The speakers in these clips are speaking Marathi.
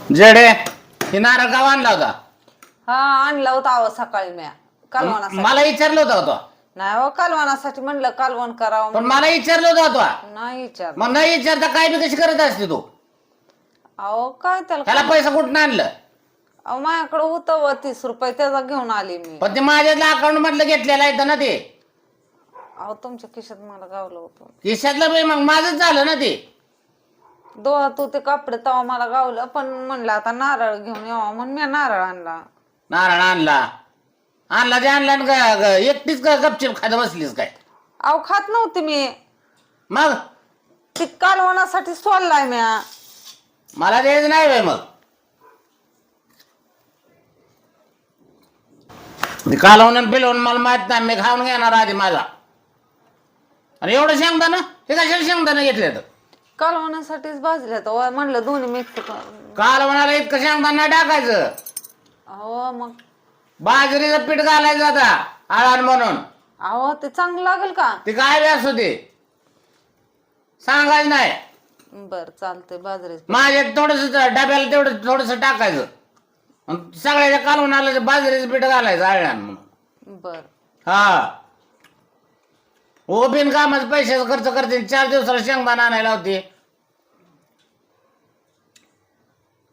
जेडे हे नारळ गाव आणला होता. हा आणला होता अहो सकाळी म्या कालवणासाठी. मला विचारलं होतं तो. नाही हो कालवणासाठी म्हणलं कालवण करावं पण मला विचारलं होतं तो. नाही विचार. मग नाही विचारता काय बी कशी करत असते तू? अहो काय त्याला त्याला पैसा कुठून आणलं? अहो माझ्याकडे होतं व 30 रुपये त्याचा घेऊन आली मी. पण ते माझ्या अकाउंट मधलं घेतलेलं आहे ना ते. अहो तुमच्या खिशात मला गावलं होतं. खिशातलं बाई मग माझंच झालं ना ते. तू ते कपडे तवा मला गावलं पण म्हणलं आता नारळ घेऊन यावा म्हणून मी नारळ आणला. नारळ आणला आणला ते आणला आणि एकटीच गपचिप खात बसलीस काय? अहो खात नव्हती मी. मग ती कालवणासाठी सोडलाय म्या. मला द्यायचं नाही बाई. मग कालवून पिलवून मला माहित नाही. मी खाऊन घेणार आधी माझा. आणि एवढं शेंगदाणा हे कशाला शेंगदाणा घेतले तर? कालवणासाठीच भाजले तर म्हणलं दोन्ही मिक्स कर. कालवणाला इतकं शेंगदाणा टाकायचं. अहो मग बाजरीचं पीठ घालायचं आता आळण म्हणून. अहो ते चांगलं लागेल का? ते काय बी असू दे सांगायचं नाही. बर चालतंय बाजरीच. माझ्या थोडस डब्याला तेवढं थोडस टाकायचं. आणि सगळ्याच्या कालवणाला बाजरीचं पीठ घालायचं आळण म्हणून. बर हा हो बिन कामाच पैशाचा खर्च करते. 4 दिवसाला शेंगदाणा आणायला होते.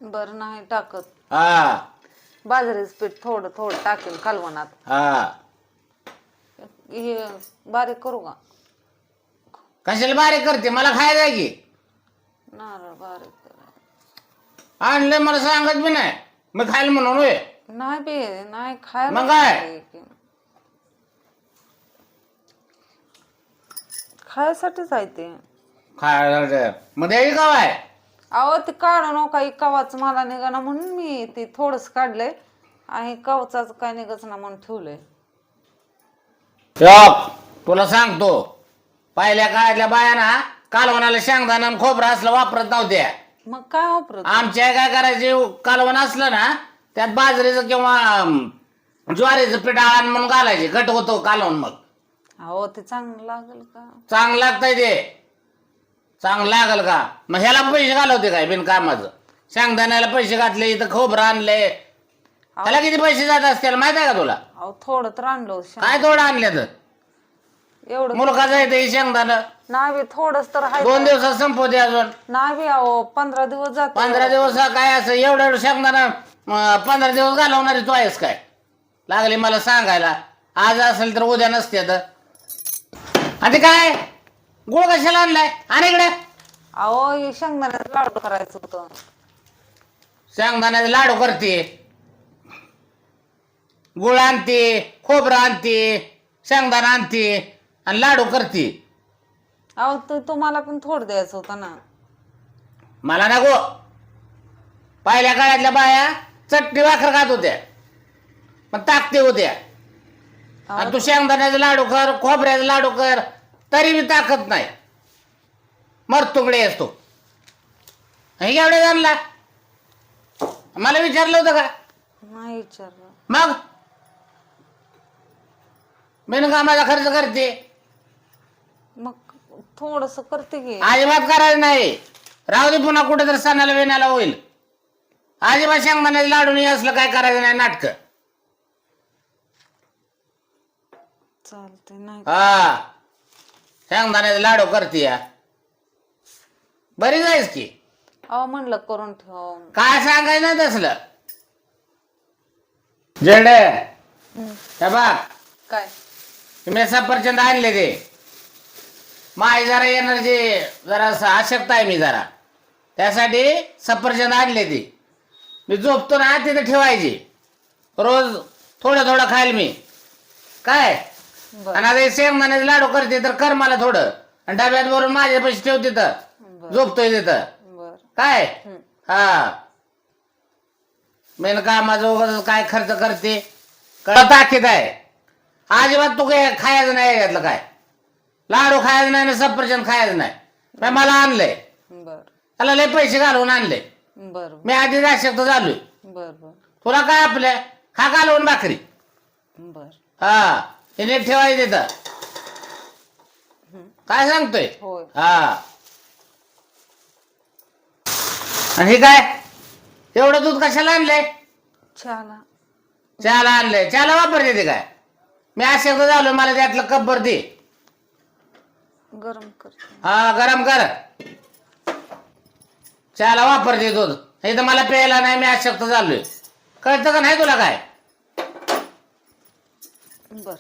बर नाही टाकत. हा बाजरीच पीठ थोडं थोडं टाकेल कालवणात. हा हे बारीक करू का? कशाला बारीक करते? मला खायचं आहे की. नारळ बारीक करा. आणलं मला सांगत बी नाही. मी खायला म्हणून होय. नाही बे नाही खायला. मग काय? खायसाठीच आहे ते. खायला मग द्यायची का बाय? अहो ते काढू नका कवाच मला निघाना म्हणून मी ते थोडस काढलंय आणि कवचाच काय निघच ना म्हणून ठेवलंय. तुला सांगतो पहिल्या काळातल्या बायाना कालवणाला शेंगदाणा आणि खोबरं असलं वापरत नव्हत्या. मग काय वापरत? आमच्या काय करायचे कालवण असलं ना त्यात बाजरीचं किंवा ज्वारीचं पीठ आळण म्हणून घालायचे. घट होतो कालवण. मग अहो ते चांगलं लागेल का? चांगलं लागतंय ते. चांगलं लागल का? मग ह्याला पैसे घालवते काय बिनकामाचं? शेंगदाण्याला पैसे घातले इथं खोबरं आणले. त्याला किती पैसे जात असतील माहित आहे का तुला? अहो थोडं तर आणलं. काय थोडं आणले तर एवढं मुलगाचं येते शेंगदाणं. नाही थोडंच तर आहे. 2 दिवसात संपवते अजून. नाही अहो 15 दिवस जात. 15 दिवस काय असं एवढं शेंगदाणा 15 दिवस घालवणारी तू आहेस काय? लागली मला सांगायला. आज असेल तर उद्या नसते तर. आणि काय गुळ कशाला आणलाय? आणि इकडे अहो हे शेंगदाण्याचं लाडू करायचं होतं. शेंगदाण्याचे लाडू करते. गुळ आणते, खोबरं आणते, शेंगदाणा आणते आणि लाडू करते. अहो तुम्हाला पण थोडं द्यायचं होतं ना. मला नको. पहिल्या काळातल्या बाया चटणी भाकर खात होत्या पण ताकते होत्या. आणि तू शेंगदाण्याचे लाडू कर, खोबऱ्याचे लाडू कर, तरी मी ताकत नाही. मरतुकडे असतो. हे एवढे जाणला मला विचारलं होतं का? नाही विचारलं. मग बिनकामाचा खर्च करते. मग थोडस करते की. अजिबात करायचं नाही. राहू दे पुन्हा कुठे तर सणाला वेण्याला होईल. अजिबात शेंगदाण्याचे लाडू नाही असलं काय करायचं नाही नाटक. चालते नाही. हा शेंगदाण्याचे लाडू करते या. बरी जायच की. अहो म्हणलं करून ठेव. काय सांगायचं ना तसलं. जेडे हे बघ काय मी सफरचंद आणले ते. माझी जरा एनर्जी जरा अशक्त आहे मी जरा. त्यासाठी सफरचंद आणले ते. मी झोपतो ना तिथे ठेवायची. रोज थोडं थोडं खायला मी काय. आणि आता शेंगदाण्याचे लाडू करते तर कर मला थोडं. आणि डब्यात भरून माझे पैसे ठेव तिथं. झोपतोय तिथं काय. हा मेन कामाचं वगैरे काय खर्च करते कळत ताकीद आहे. अजिबात तू काय खायचं नाही यातलं काय. लाडू खायचं नाही ना सफरचंद खायचं नाही. मला आणलंय त्याला लय पैसे घालून आणले. मी आधी अशक्त झालोय. तुला काय आपल्या खा घालवून भाकरी. हा हे नीट ठेवायचं तिथं. काय सांगतोय? हा आणि हे काय एवढं दूध कशाला आणलंय? चहाला. चहाला आणलंय. चहाला वापरते ते काय? मी अशक्त झालो, मला त्यातलं कब्बर दे. गरम करते. हा गरम कर. चहाला वापरते दूध. इथं मला प्यायला नाही, मी अशक्त झालोय. कळतं का नाही तुला काय? बर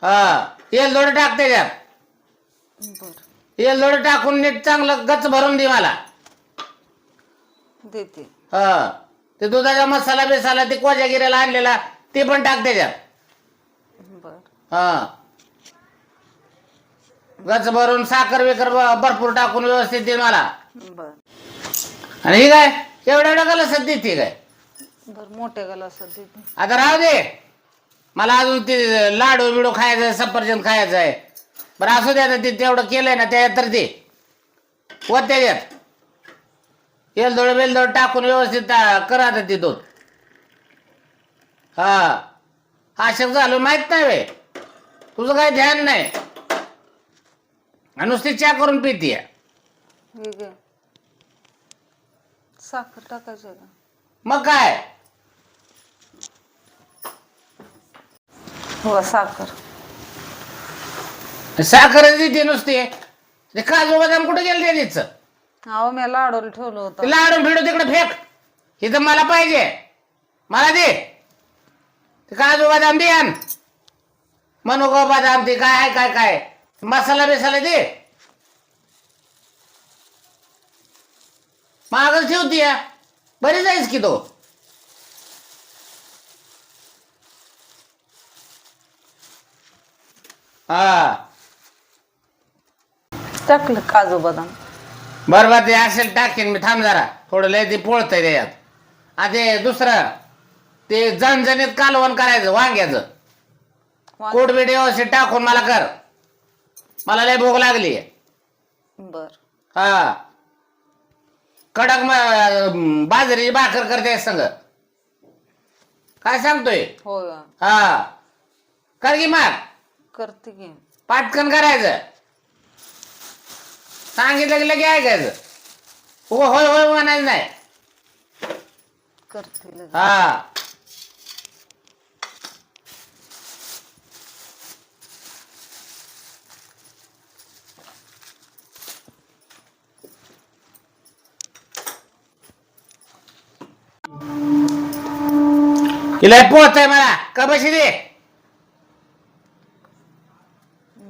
हा येलदोड टाक त्याच्यात. बर येलदोड टाकून नीट चांगलं गच भरून दे मला. देते. हा ते दुधाचा मसाला बिसाला ते कोजागिरीला आणलेला ते पण टाक त्याच्यात. बर हा गच भरून साखर बिकर भरपूर टाकून व्यवस्थित दे मला. बर आणि ही काय एवढ्या एवढ्या गलासात देते काय? बर मोठ्या गलासात देते. आता राहू दे, मला अजून ते लाडू बिडू खायचं आहे, सफरचंद खायचं आहे. बरं असू दे, आता ते तेवढं केलंय ना त्याच्यात तर ते व त्याच्यात येलदोड बेलदोड टाकून व्यवस्थित करा आता ते दूध. हा आशक झालो माहित नाही वे, तुझं काही ध्यान नाही. आणि नुसती चहा करून पितीय. हे घे. साखर टाकायचं का? मग काय हो साखर. साखर देते नुसती. ते काजू बदाम कुठे गेले ते तिचं? अहो मी लाडूला ठेवलं होतं. ते लाडून फिडू तिकडे फेक. इथं मला पाहिजे, मला दे. ते काजू बदाम दे आण. मनुका बदाम ते काय काय काय मसाला बिसाला दे. मागच ठेवती बरी जायच की तो. हा टाकलं काजू बदाम. बरोबर ते असेल टाकेन मी. थांब जरा थोडं लय ते पोळतंय त्याच्यात. आणि ते दुसरं ते झणझणीत कालवण करायचं वांग्याचं. कोडबीट व्यवस्थित टाकून मला कर, मला लय भूक लागली. बर हा कडक बाजरीची भाकर करते संग. काय सांगतोय? हो हा कर की मग. करते की. पाटकन करायचं. सांगितलं की लगे ऐकायचं. हो होय होय म्हणायचं नाही. करते लगेच. हा तिला पोहत आहे मला कबशी दे.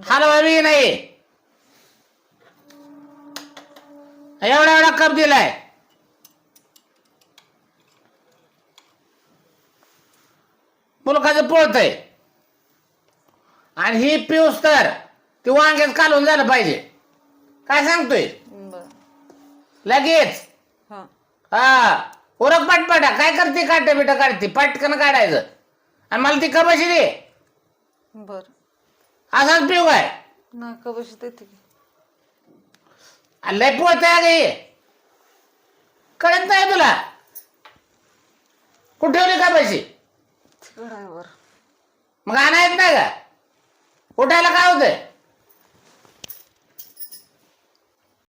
हलवा बी नाही. एवढा एवढा कप दिलाय. मुलखाचं पोळतय. आणि ही पिऊस तर ती वांग्यात कालवून झालं पाहिजे. काय सांगतोय? बर लगेच. हा हा उरक पटपटा. काय करते काटे बिट काढते पटकन काढायचं. आणि मला ती कबशी दे. बर असाच पिऊ काय? नाही कबशी देते की. लय पोळतय गे. कळत नाही तुला? कुठे ठेवली कबशी? तिकडावर. मग आणा येत नाही का? उठायला काय होतंय?